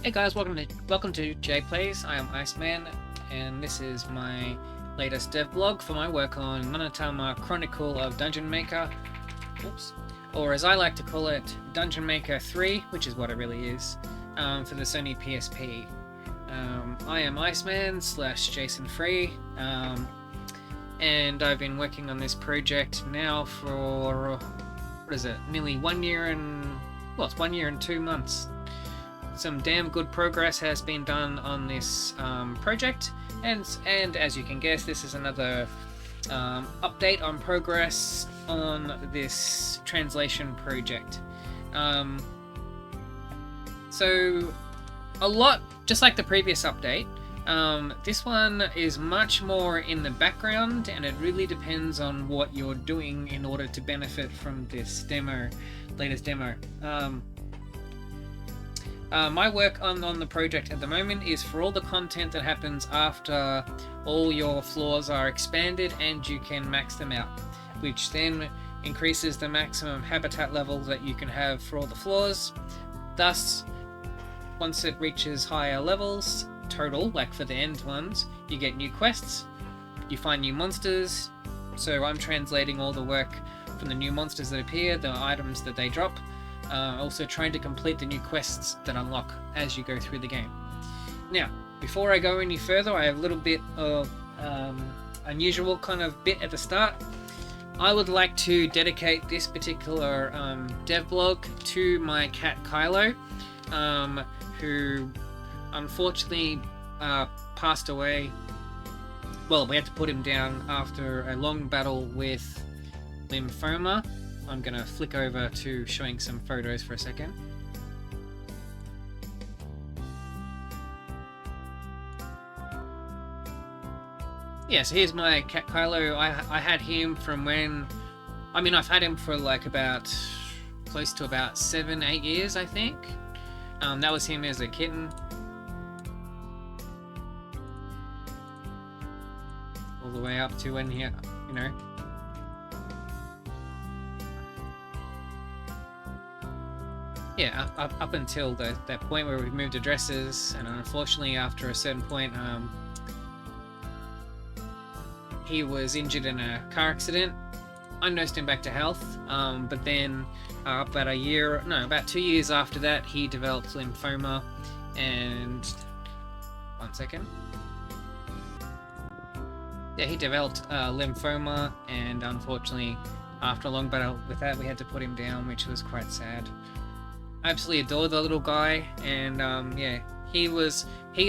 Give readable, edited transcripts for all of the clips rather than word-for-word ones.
Hey guys, welcome to J Plays. I am Iceman, and this is my latest devblog for my work on Nanatama Chronicle of Dungeon Maker. Oops. Or as I like to call it, Dungeon Maker 3, which is what it really is, for the Sony PSP. I am Iceman / Jason Free, and I've been working on this project now for, what is it, nearly 1 year and, well, it's 1 year and 2 months. Some damn good progress has been done on this project, and as you can guess, this is another update on progress on this translation project. So a lot, just like the previous update, this one is much more in the background, and it really depends on what you're doing in order to benefit from this latest demo. My work on the project at the moment is for all the content that happens after all your floors are expanded and you can max them out, which then increases the maximum habitat level that you can have for all the floors. Thus, once it reaches higher levels, total, like for the end ones, you get new quests, you find new monsters. So I'm translating all the work from the new monsters that appear, the items that they drop, also trying to complete the new quests that unlock as you go through the game. Now, before I go any further, I have a little bit of unusual kind of bit at the start. I would like to dedicate this particular devblog to my cat Kylo, who unfortunately passed away. Well, we had to put him down after a long battle with lymphoma. I'm going to flick over to showing some photos for a second. Yeah, so here's my cat Kylo. I had him from when... I've had him for like about... close to about 7-8 years, I think. That was him as a kitten. All the way up to when he, yeah, up until that point where we moved addresses, and unfortunately after a certain point he was injured in a car accident. I nursed him back to health, but then about 2 years after that he developed lymphoma, and he developed lymphoma, and unfortunately after a long battle with that we had to put him down, which was quite sad. I absolutely adore the little guy, and he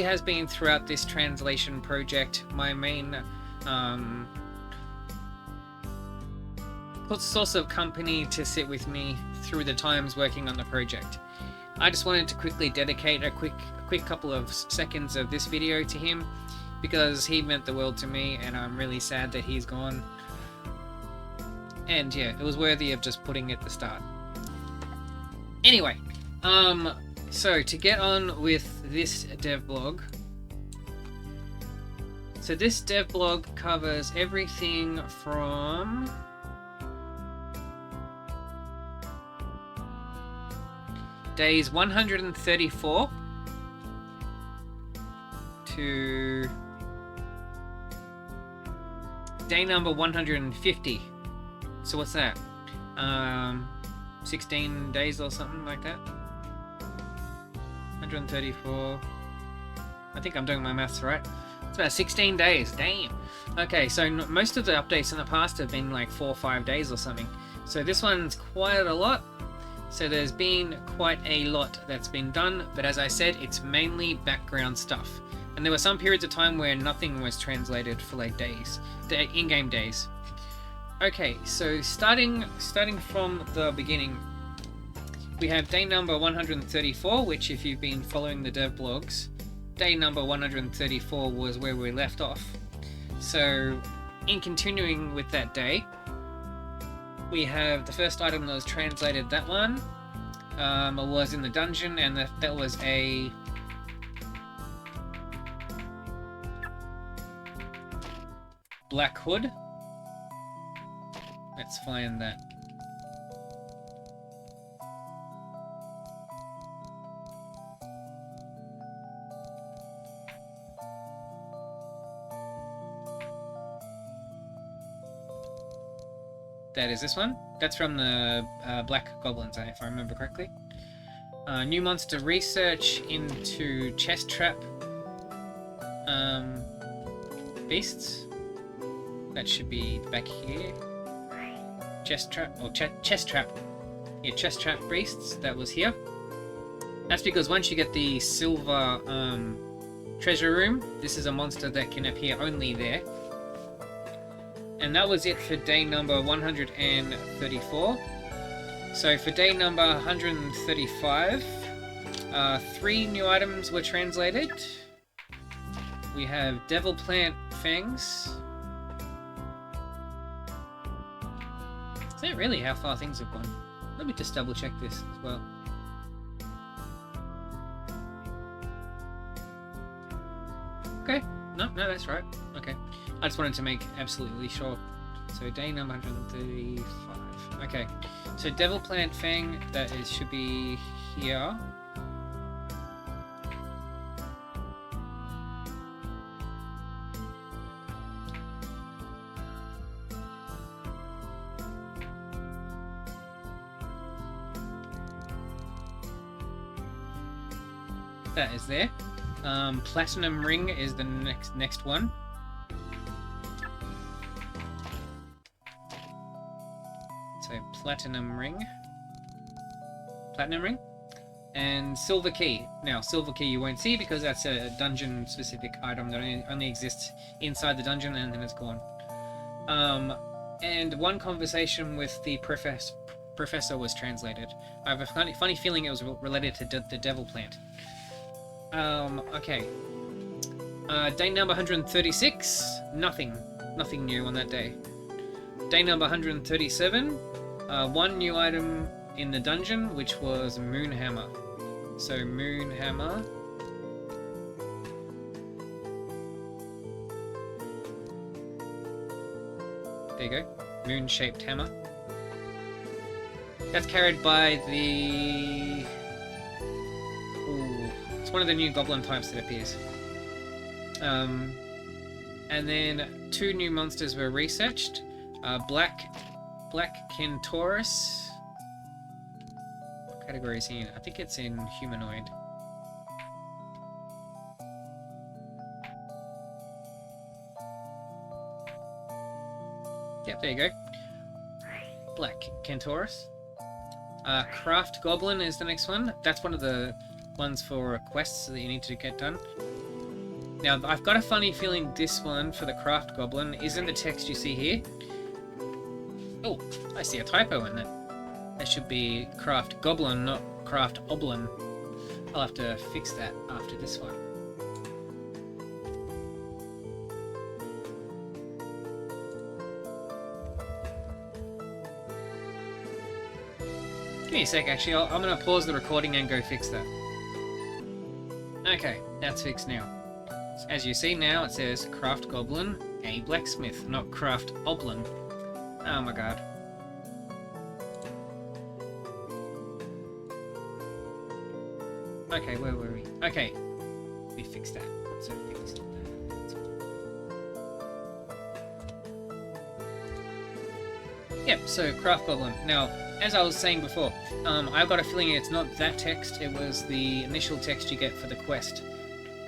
has been throughout this translation project my main source of company to sit with me through the times working on the project. I just wanted to quickly dedicate a quick couple of seconds of this video to him, because he meant the world to me, and I'm really sad that he's gone. And yeah, it was worthy of just putting it at the start. Anyway, so to get on with this devblog. So this devblog covers everything from days 134 to day number 150. So what's that? 16 days or something like that. 134. I think I'm doing my maths right. It's about 16 days. Damn. Okay, so most of the updates in the past have been like 4 or 5 days or something. So this one's quite a lot. So there's been quite a lot that's been done, but as I said, it's mainly background stuff. And there were some periods of time where nothing was translated for like days, in-game days. Okay, so starting from the beginning, we have day number 134, which if you've been following the devblogs, day number 134 was where we left off. So in continuing with that day, we have the first item that was translated, that one was in the dungeon, and that was a black hood. Let's find that. That is this one. That's from the Black Goblins, if I remember correctly. New monster research into chest trap beasts. That should be back here. Chest trap, or chest trap. Yeah, chest trap beasts. That was here. That's because once you get the silver treasure room, this is a monster that can appear only there. And that was it for day number 134. So for day number 135, 3 new items were translated. We have Devil Plant Fangs. Is that really how far things have gone? Let me just double check this as well. Okay, no, that's right. Okay, I just wanted to make absolutely sure. So day number 135. Okay, so Devil Plant Fang, should be here. That is there. Platinum Ring is the next one. So Platinum Ring, and Silver Key. Now Silver Key you won't see because that's a dungeon specific item that only exists inside the dungeon and then it's gone. And one conversation with the professor was translated. I have a funny feeling it was related to the Devil Plant. Okay. Day number 136, nothing new on that day. Day number 137, one new item in the dungeon, which was Moon Hammer. So Moon Hammer. There you go. Moon-shaped hammer. That's carried by the... one of the new goblin types that appears. And then 2 new monsters were researched. Black Kentaurus. What category is he in? I think it's in humanoid. Yep, there you go. Black Kentaurus. Craft Goblin is the next one. That's one of the ones for quests that you need to get done. Now, I've got a funny feeling this one for the Craft Goblin isn't the text you see here. Oh, I see a typo in that. That should be Craft Goblin, not Craft Oblin. I'll have to fix that after this one. Give me a sec, actually. I'm going to pause the recording and go fix that. Okay, that's fixed now. As you see now, it says Craft Goblin, a blacksmith, not Craft Oblin. Oh my god. Okay, where were we? Okay, we fixed that. So fixed that. Yep, so Craft Goblin. Now, as I was saying before, I've got a feeling it's not that text, it was the initial text you get for the quest.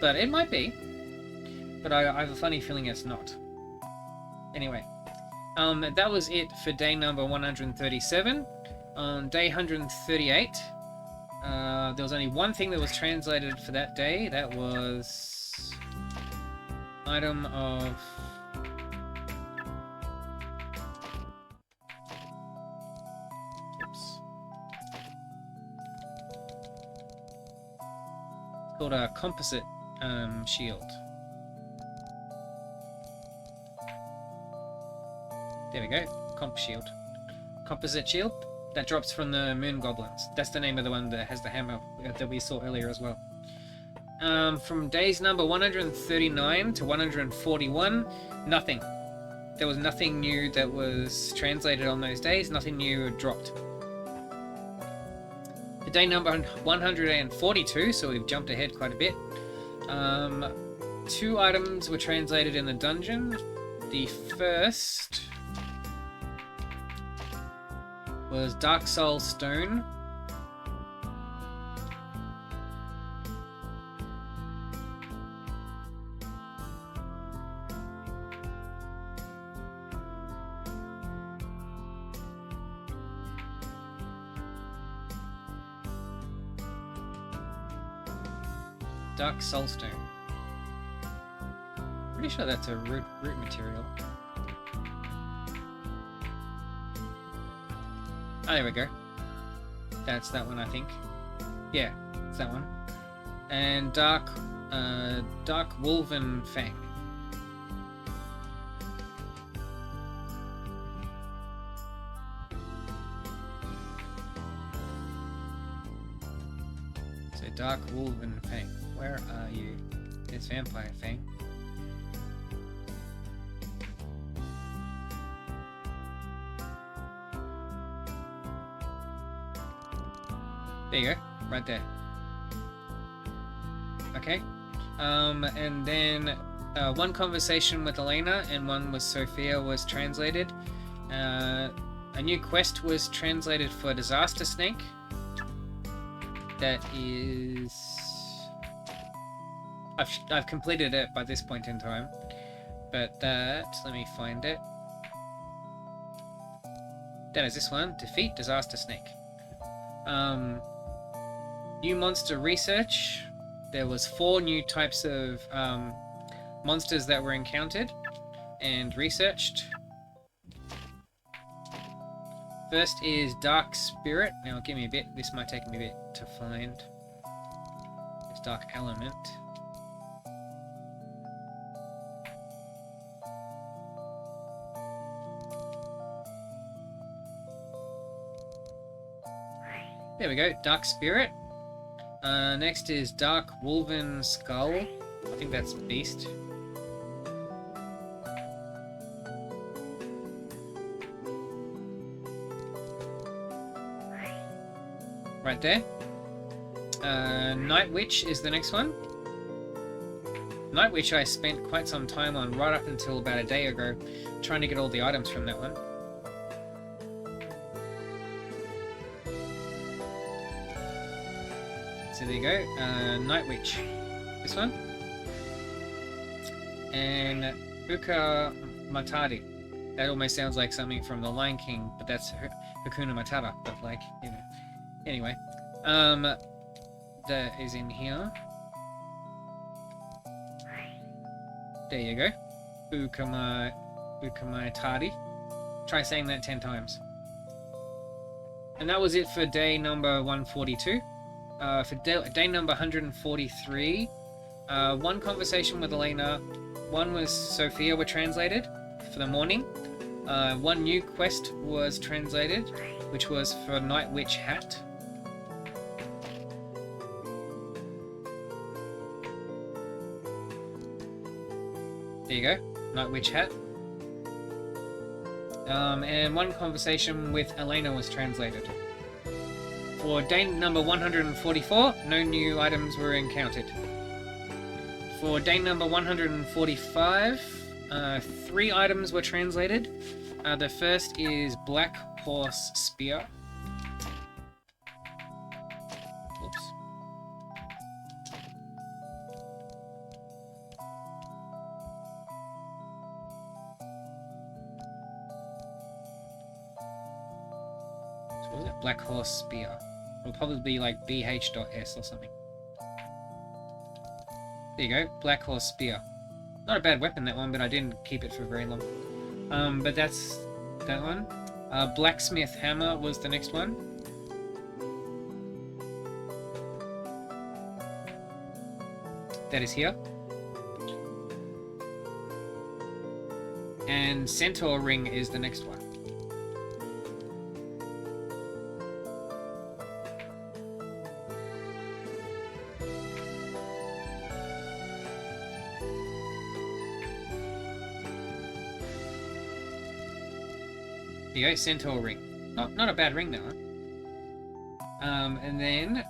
But it might be. But I have a funny feeling it's not. Anyway, that was it for day number 137. On day 138, there was only one thing that was translated for that day. That was... item of... called a composite shield. There we go, comp shield. Composite shield that drops from the moon goblins. That's the name of the one that has the hammer that we saw earlier as well. From days number 139 to 141, nothing. There was nothing new that was translated on those days. Nothing new dropped. Day number 142, so we've jumped ahead quite a bit. 2 items were translated in the dungeon. The first was Dark Soul Stone. Dark Soulstone. Pretty sure that's a root material. Oh, there we go. That's that one, I think. Yeah, it's that one. And Dark Wolven Fang. So Dark Wolven Fang. Where are you? It's Vampire Fang. There you go, right there. Okay. And then one conversation with Elena and one with Sophia was translated. A new quest was translated for Disaster Snake. That is... I've completed it by this point in time, but that, let me find it. That is this one, Defeat Disaster Snake. New monster research. There was 4 new types of monsters that were encountered and researched. First is Dark Spirit. Now give me a bit, this might take me a bit to find. It's Dark Element. There we go, Dark Spirit. Next is Dark Wolven Skull. I think that's Beast. Right there. Night Witch is the next one. Night Witch I spent quite some time on right up until about a day ago, trying to get all the items from that one. So there you go, Night Witch, this one, and Uka Matari. That almost sounds like something from The Lion King, but that's Hakuna Matata, but like, you know. Anyway, that is in here. There you go, Uka Matari. Try saying that 10 times. And that was it for day number 142. For day number 143, one conversation with Elena, one was Sophia were translated for the morning. One new quest was translated, which was for Night Witch Hat. There you go, Night Witch Hat. And one conversation with Elena was translated. For day number 144, no new items were encountered. For day number 145, 3 items were translated. The first is Black Horse Spear. Oops. So what was it? Black Horse Spear. It'll probably be like BH.S or something. There you go, Black Horse Spear. Not a bad weapon, that one, but I didn't keep it for very long. But that's that one. Blacksmith Hammer was the next one. That is here. And Centaur Ring is the next one. There you go, Centaur Ring. Not a bad ring though. And then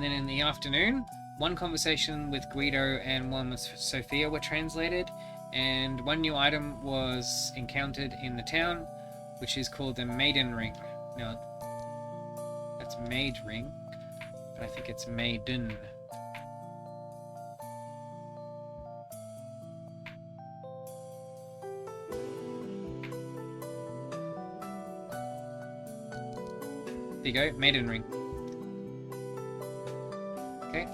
in the afternoon, one conversation with Guido and one with Sophia were translated, and one new item was encountered in the town, which is called the Maiden Ring. Now, it's Maid Ring, but I think it's Maiden. There you go, Maiden Ring. Okay.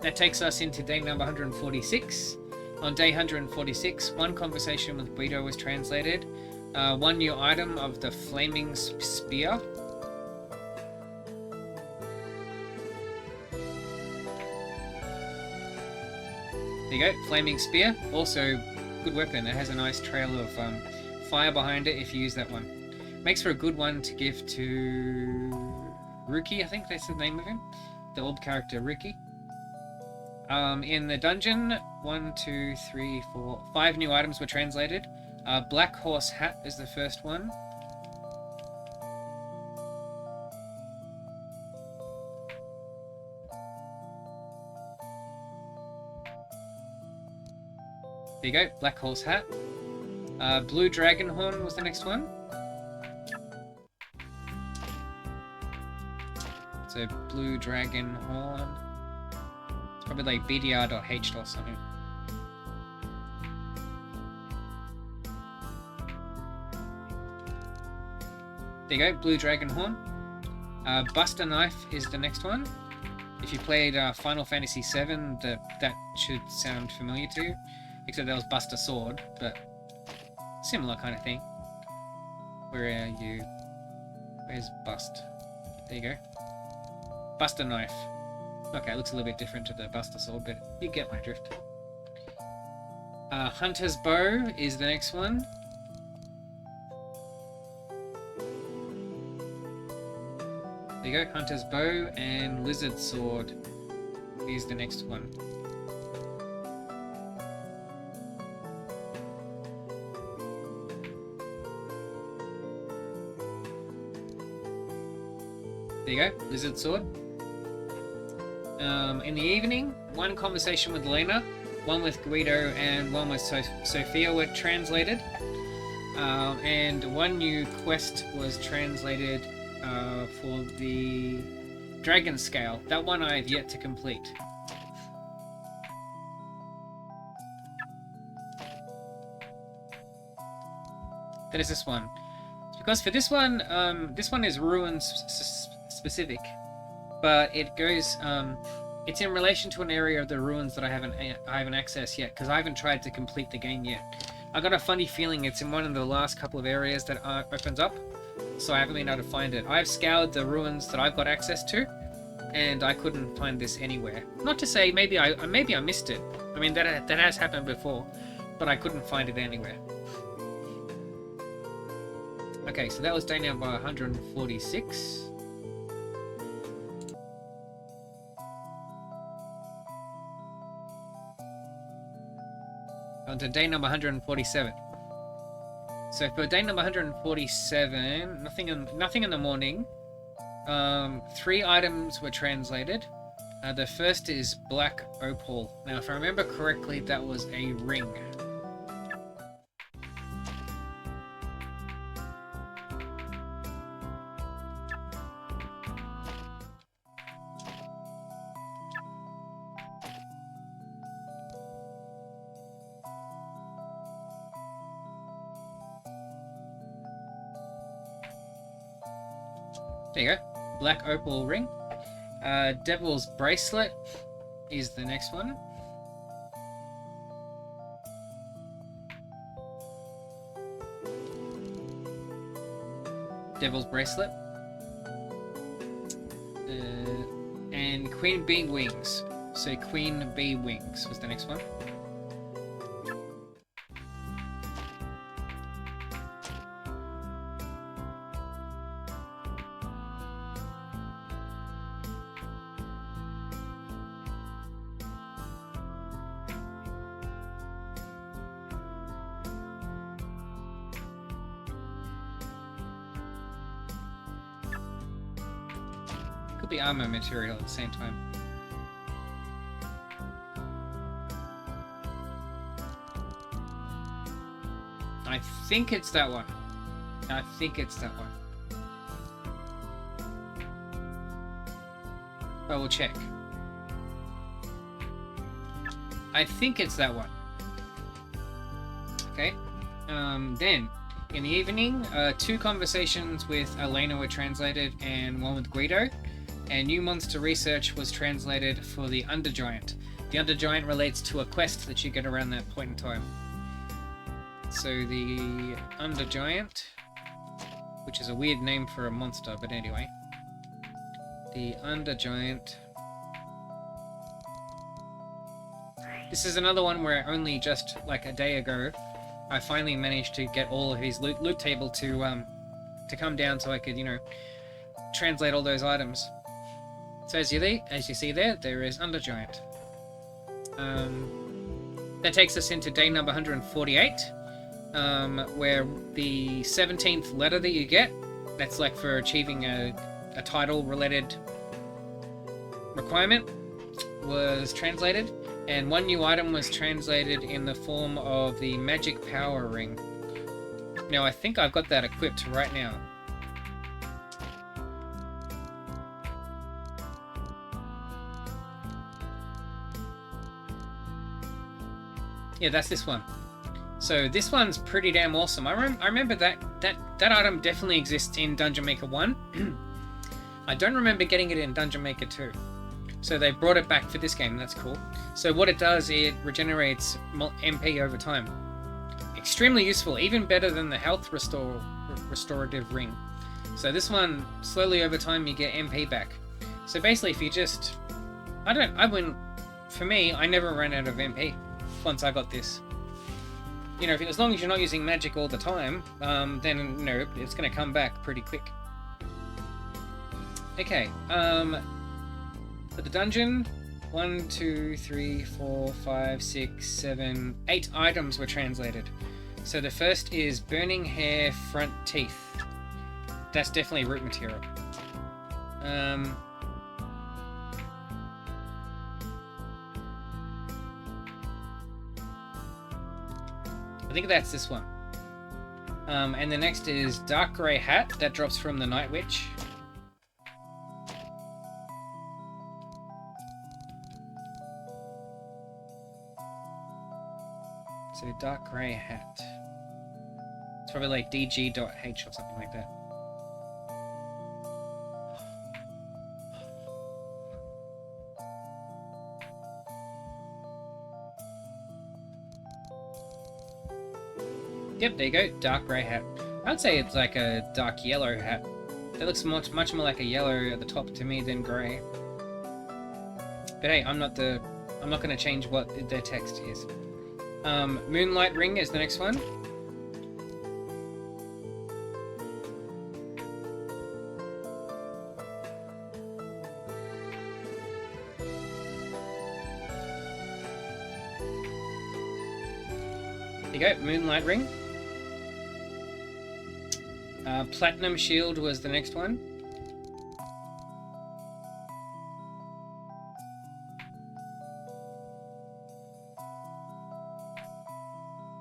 That takes us into day number 146. On day 146, one conversation with Guido was translated. One new item of the Flaming Spear. There you go, Flaming Spear. Also, good weapon. It has a nice trail of fire behind it if you use that one. Makes for a good one to give to Ruki, I think that's the name of him. The old character, Ruki. In the dungeon, 5 new items were translated. Black Horse Hat is the first one. There you go, Black Horse Hat. Blue Dragon Horn was the next one. So Blue Dragon Horn. It's probably like BDR.H or something. There you go, Blue Dragon Horn. Buster Knife is the next one. If you played Final Fantasy VII, that should sound familiar to you. Except that was Buster Sword, but similar kind of thing. Where are you? Where's Bust? There you go. Buster Knife. Okay, it looks a little bit different to the Buster Sword, but you get my drift. Hunter's Bow is the next one. There you go, Hunter's Bow, and Lizard Sword is the next one. There you go, Lizard Sword. In the evening, one conversation with Lena, one with Guido, and one with Sophia were translated. And one new quest was translated for the Dragon Scale. That one I have yet to complete. That is this one. Because for this one is ruins specific, but it goes, it's in relation to an area of the ruins that I haven't accessed yet, because I haven't tried to complete the game yet. I got a funny feeling it's in one of the last couple of areas that opens up, so I haven't been able to find it. I've scoured the ruins that I've got access to, and I couldn't find this anywhere. Not to say maybe I missed it. I mean, that has happened before, but I couldn't find it anywhere. Okay, so that was day number 146. On to day number 147. So for day number 147, nothing in the morning. 3 items were translated. The first is Black Opal. Now, if I remember correctly, that was a ring. There you go, Black Opal ring. Devil's Bracelet is the next one. Devil's Bracelet. And Queen Bee Wings. So Queen Bee Wings was the next one. Could be armor material at the same time. I think it's that one. I think it's that one. I will check. I think it's that one. Okay. Then, in the evening, 2 conversations with Elena were translated and 1 with Guido. And new monster research was translated for the Undergiant. The Undergiant relates to a quest that you get around that point in time. So the Undergiant, which is a weird name for a monster, but anyway. The Undergiant. This is another one where only just like a day ago, I finally managed to get all of his loot table to come down so I could, you know, translate all those items. So as you see there is Undergiant. That takes us into day number 148, where the 17th letter that you get, that's like for achieving a title-related requirement, was translated, and 1 new item was translated in the form of the Magic Power Ring. Now I think I've got that equipped right now. Yeah, that's this one. So this one's pretty damn awesome. I remember that item definitely exists in Dungeon Maker 1. I don't remember getting it in Dungeon Maker 2. So they brought it back for this game, that's cool. So what it does, it regenerates MP over time. Extremely useful, even better than the health restorative ring. So this one, slowly over time you get MP back. So basically if you just... for me, I never ran out of MP once I got this. You know, as long as you're not using magic all the time, then, you know, it's going to come back pretty quick. Okay, for the dungeon, 1, 2, 3, 4, 5, 6, 7, 8 items were translated. So the first is Burning Hair Front Teeth. That's definitely root material. I think that's this one. And the next is Dark Grey Hat. That drops from the Night Witch. So Dark Grey Hat. It's probably like DG.H or something like that. Yep, there you go, dark grey hat. I'd say it's like a dark yellow hat. That looks much more like a yellow at the top to me than grey. But hey, I'm not going to change what their text is. Moonlight Ring is the next one. There you go, Moonlight Ring. Platinum Shield was the next one.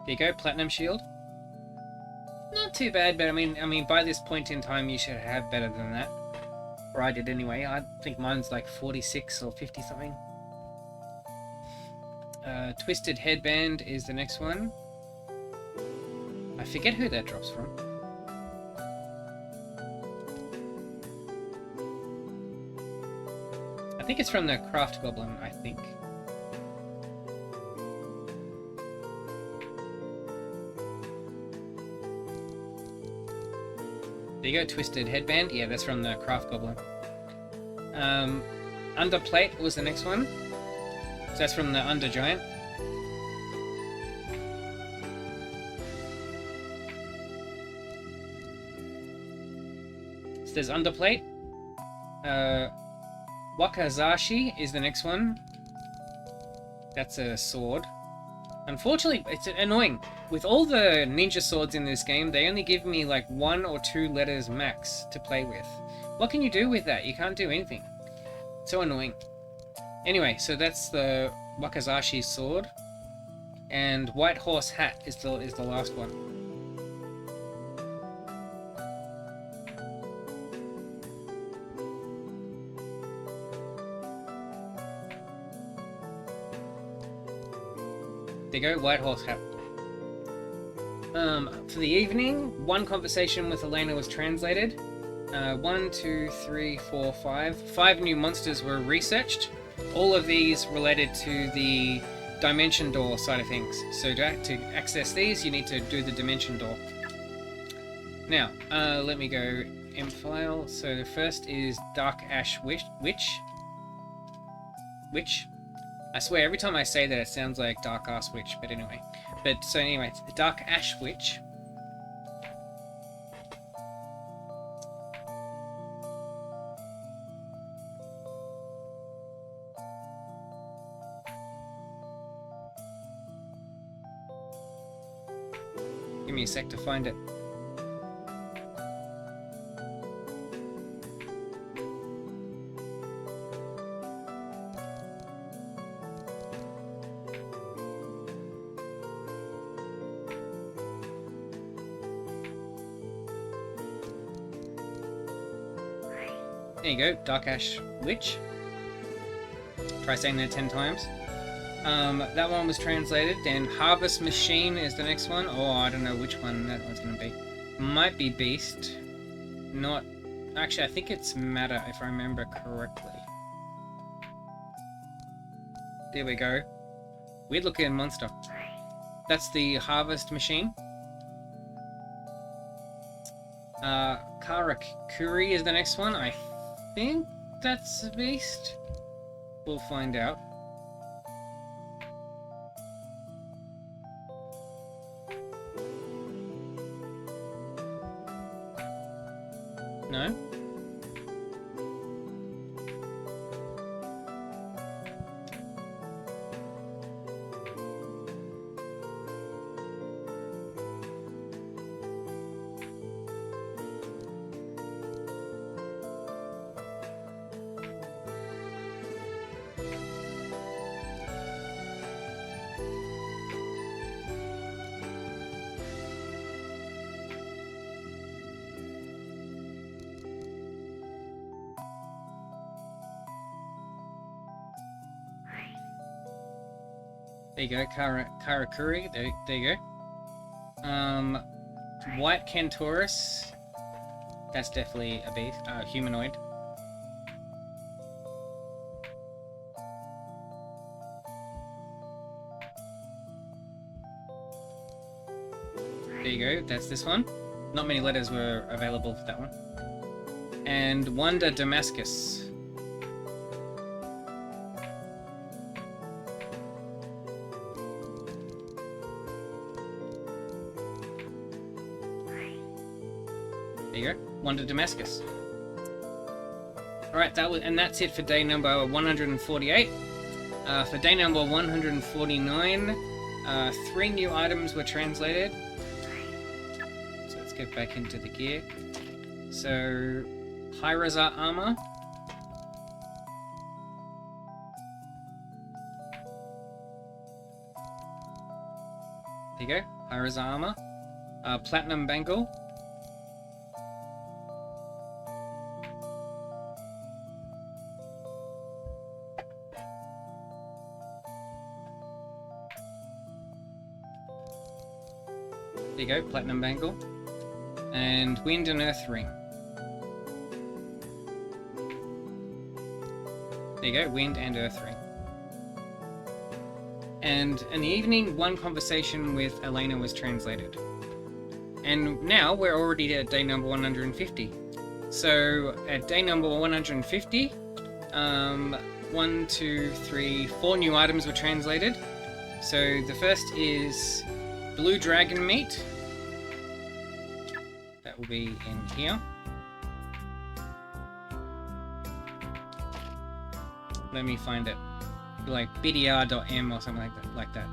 There you go, Platinum Shield. Not too bad, but I mean, by this point in time, you should have better than that. Or I did anyway. I think mine's like 46 or 50 something. Twisted Headband is the next one. I forget who that drops from. I think it's from the Craft Goblin, I think. There you go, Twisted Headband. Yeah, that's from the Craft Goblin. Underplate was the next one. So that's from the Undergiant. So there's Underplate. Wakazashi is the next one. That's a sword. Unfortunately, it's annoying. With all the ninja swords in this game, they only give me like 1 or 2 letters max to play with. What can you do with that? You can't do anything. It's so annoying. Anyway, so that's the Wakazashi sword. And White Horse Hat is the last one. There you go, white horse hat. For the evening, one conversation with Elena was translated. 1, 2, 3, 4, 5. 5 new monsters were researched. All of these related to the dimension door side of things. So to access these, you need to do the dimension door. Now, let me go M file. So the first is Dark Ash Witch. I swear, every time I say that, it sounds like Dark Ass Witch, but anyway. So anyway, it's the Dark Ash Witch. Give me a sec to find it. There you go, Dark Ash Witch. Try saying that 10 times. That one was translated. Then Harvest Machine is the next one. Oh, I don't know which one that one's going to be. Might be Beast. Not... Actually, I think it's Matter, if I remember correctly. There we go. Weird looking monster. That's the Harvest Machine. Karakuri is the next one. I think that's a Beast. We'll find out. No? There you go, Karakuri, there you go. White Cantorus, that's definitely a beast, humanoid. There you go, that's this one. Not many letters were available for that one. And Wanda Damascus. There you go, Wanda Damascus. Alright, that's it for day number 148. For day number 149, 3 new items were translated. So let's get back into the gear. So, Hyrazar Armor. There you go, Hyrazar Armor. Platinum Bangle. There you go, Platinum Bangle. And Wind and Earth Ring. There you go, Wind and Earth Ring. And in the evening, 1 conversation with Elena was translated. And now we're already at day number 150. So at day number 150, 1, 2, 3, 4 new items were translated. So the first is Blue Dragon Meat. That will be in here. Let me find it. Like bdr.m or something like that.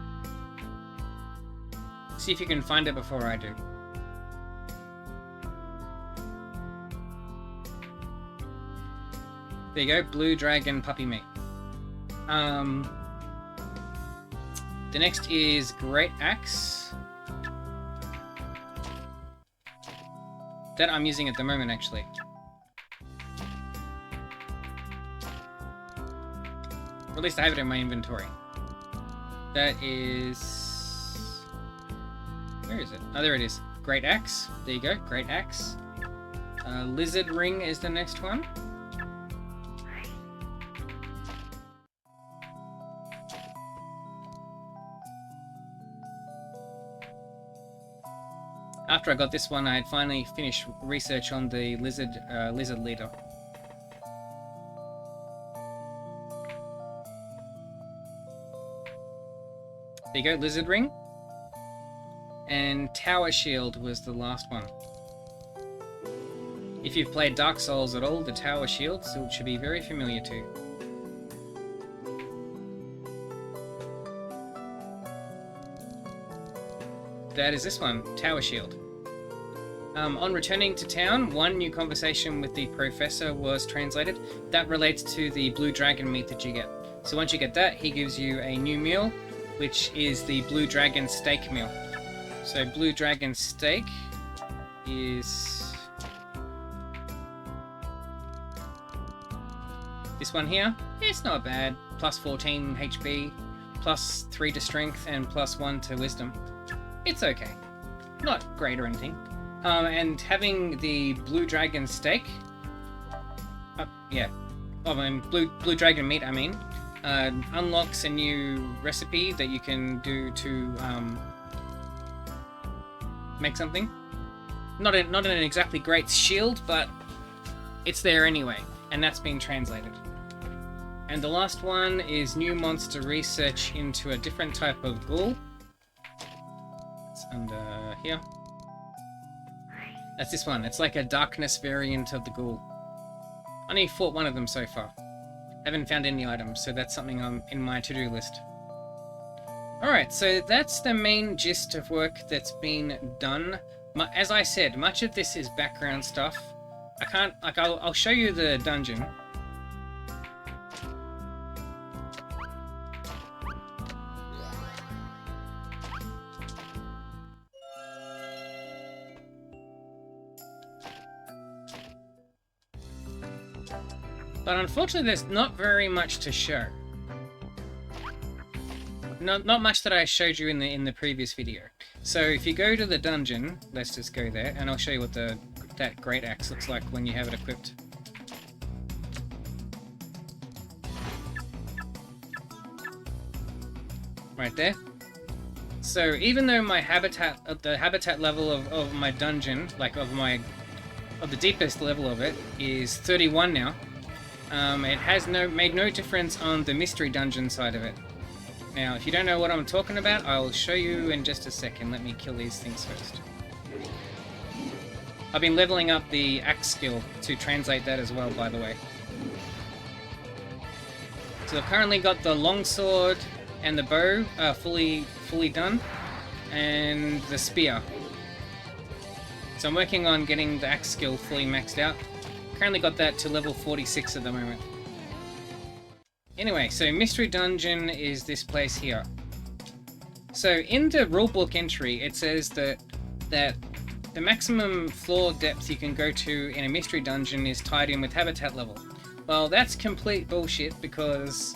See if you can find it before I do. There you go, Blue Dragon Puppy Meat. The next is Great Axe. That I'm using at the moment, actually. Or at least I have it in my inventory. That is Where is it? Oh, there it is. Great Axe. There you go. Great Axe. Lizard Ring is the next one. After I got this one, I had finally finished research on the lizard leader. There you go, Lizard Ring. And Tower Shield was the last one. If you've played Dark Souls at all, the Tower Shield should be very familiar to you. That is this one, Tower Shield. On returning to town, one new conversation with the professor was translated. That relates to the blue dragon meat that you get. So once you get that, he gives you a new meal, which is the blue dragon steak meal. So blue dragon steak is this one here. It's not bad. Plus 14 HP, plus 3 to strength, and plus 1 to wisdom. It's okay. Not great or anything. And having the blue dragon steak, blue dragon meat, unlocks a new recipe that you can do to make something. Not an exactly great shield, but it's there anyway, and that's been translated. And the last one is new monster research into a different type of ghoul. It's under here. That's this one. It's like a darkness variant of the ghoul. Only fought one of them so far. Haven't found any items, so that's something in my to-do list. Alright, so that's the main gist of work that's been done. As I said, much of this is background stuff. I'll show you the dungeon. But unfortunately, there's not very much to show. Not much that I showed you in the previous video. So if you go to the dungeon, let's just go there, and I'll show you what that great axe looks like when you have it equipped. Right there. So even though my the habitat level of my dungeon, like of the deepest level of it, is 31 now. It has made no difference on the mystery dungeon side of it. Now, if you don't know what I'm talking about, I'll show you in just a second. Let me kill these things first. I've been leveling up the axe skill to translate that as well, by the way. So I've currently got the longsword and the bow fully done, and the spear. So I'm working on getting the axe skill fully maxed out. Currently got that to level 46 at the moment. Anyway, so Mystery Dungeon is this place here. So in the rulebook entry, it says that the maximum floor depth you can go to in a Mystery Dungeon is tied in with habitat level. Well, that's complete bullshit, because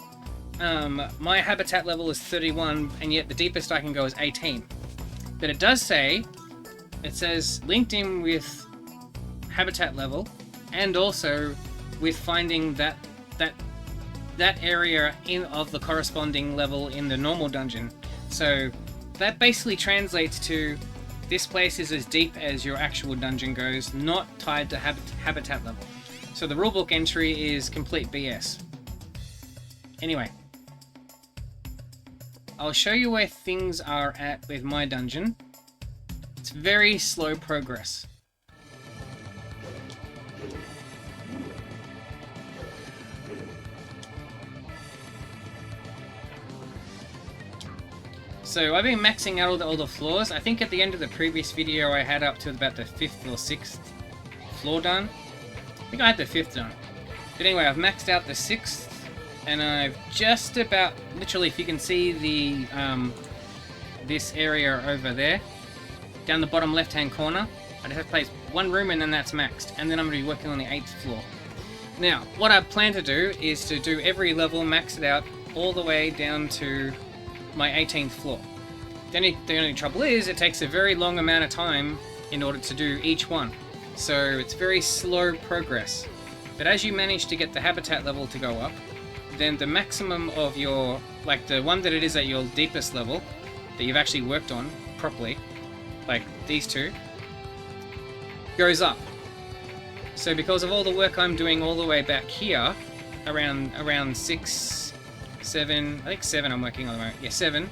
my habitat level is 31, and yet the deepest I can go is 18. But it does say, it says linked in with habitat level, and also with finding that area of the corresponding level in the normal dungeon. So that basically translates to this place is as deep as your actual dungeon goes, not tied to habitat level. So the rulebook entry is complete BS. Anyway, I'll show you where things are at with my dungeon. It's very slow progress. So I've been maxing out all the floors. I think at the end of the previous video I had up to about the 5th or 6th floor done. I think I had the 5th done. But anyway, I've maxed out the 6th, and I've just about, literally, if you can see the this area over there, down the bottom left hand corner, I just have to place one room and then that's maxed, and then I'm going to be working on the 8th floor. Now, what I plan to do is to do every level, max it out all the way down to my 18th floor. the only trouble is it takes a very long amount of time in order to do each one. So it's very slow progress. But as you manage to get the habitat level to go up, then the maximum of your, like the one that it is at your deepest level, that you've actually worked on properly, like these two, goes up. So because of all the work I'm doing all the way back here, around 6, 7, I think 7 I'm working on the moment, yeah 7,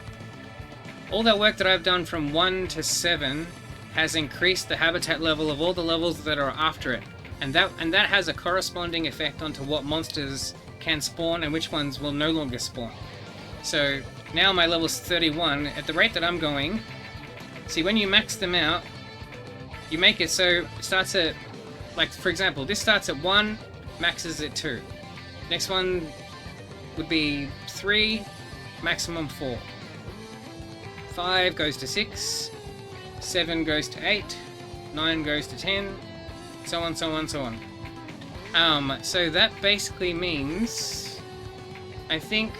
all that work that I've done from 1 to 7 has increased the habitat level of all the levels that are after it. And that has a corresponding effect onto what monsters can spawn and which ones will no longer spawn. So now my level's 31. At the rate that I'm going, see, when you max them out, you make it so it starts at, like for example, this starts at 1, maxes at 2. Next one would be 3, maximum 4. 5 goes to 6, 7 goes to 8, 9 goes to 10, so on, so on, so on. So that basically means, I think,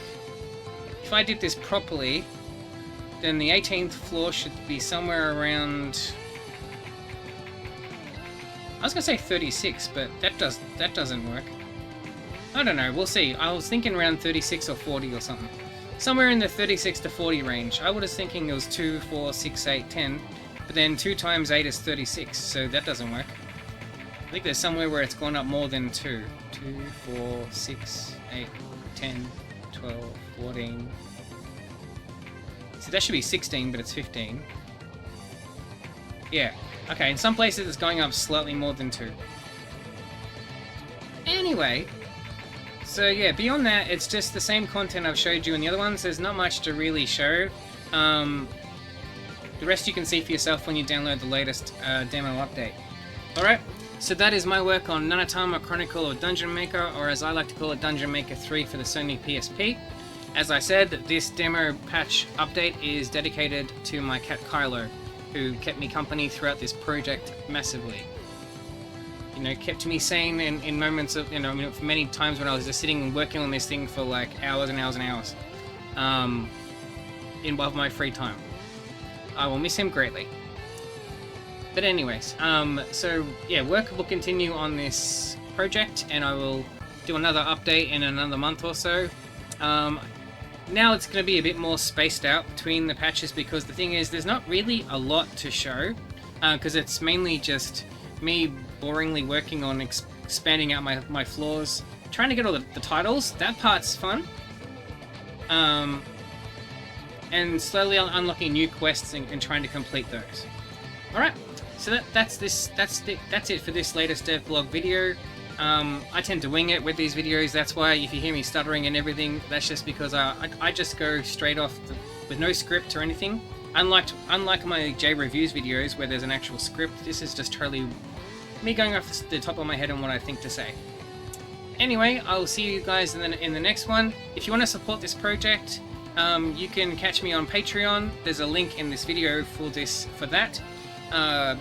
if I did this properly, then the 18th floor should be somewhere around, I was gonna say 36, but that doesn't work. I don't know, we'll see. I was thinking around 36 or 40 or something. Somewhere in the 36 to 40 range. I was thinking it was 2, 4, 6, 8, 10, but then 2 times 8 is 36, so that doesn't work. I think there's somewhere where it's gone up more than 2. 2, 4, 6, 8, 10, 12, 14. So that should be 16, but it's 15. Yeah. Okay, in some places it's going up slightly more than 2. Anyway, so yeah, beyond that, it's just the same content I've showed you in the other ones. There's not much to really show. The rest you can see for yourself when you download the latest demo update. Alright, so that is my work on Nanatama Chronicle of Dungeon Maker, or as I like to call it, Dungeon Maker 3 for the Sony PSP. As I said, this demo patch update is dedicated to my cat Kylo, who kept me company throughout this project massively. You know, kept me sane in moments of, you know, many times when I was just sitting and working on this thing for like hours and hours and hours, in my free time. I will miss him greatly. But anyways, so yeah, work will continue on this project, and I will do another update in another month or so. Now it's going to be a bit more spaced out between the patches, because the thing is, there's not really a lot to show, because it's mainly just me boringly working on expanding out my floors, trying to get all the titles. That part's fun. And slowly unlocking new quests and trying to complete those. Alright, so that's it for this latest Devblog video. I tend to wing it with these videos. That's why if you hear me stuttering and everything, that's just because I just go straight off with no script or anything. Unlike my J Reviews videos where there's an actual script, this is just totally me going off the top of my head on what I think to say. Anyway, I'll see you guys in the next one. If you want to support this project, you can catch me on Patreon. There's a link in this video for that.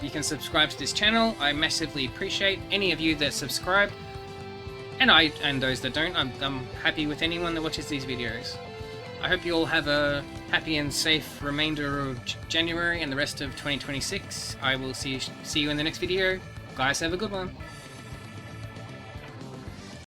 You can subscribe to this channel. I massively appreciate any of you that subscribe, and those that don't. I'm happy with anyone that watches these videos. I hope you all have a happy and safe remainder of January and the rest of 2026. I will see you in the next video. Guys, have a good one.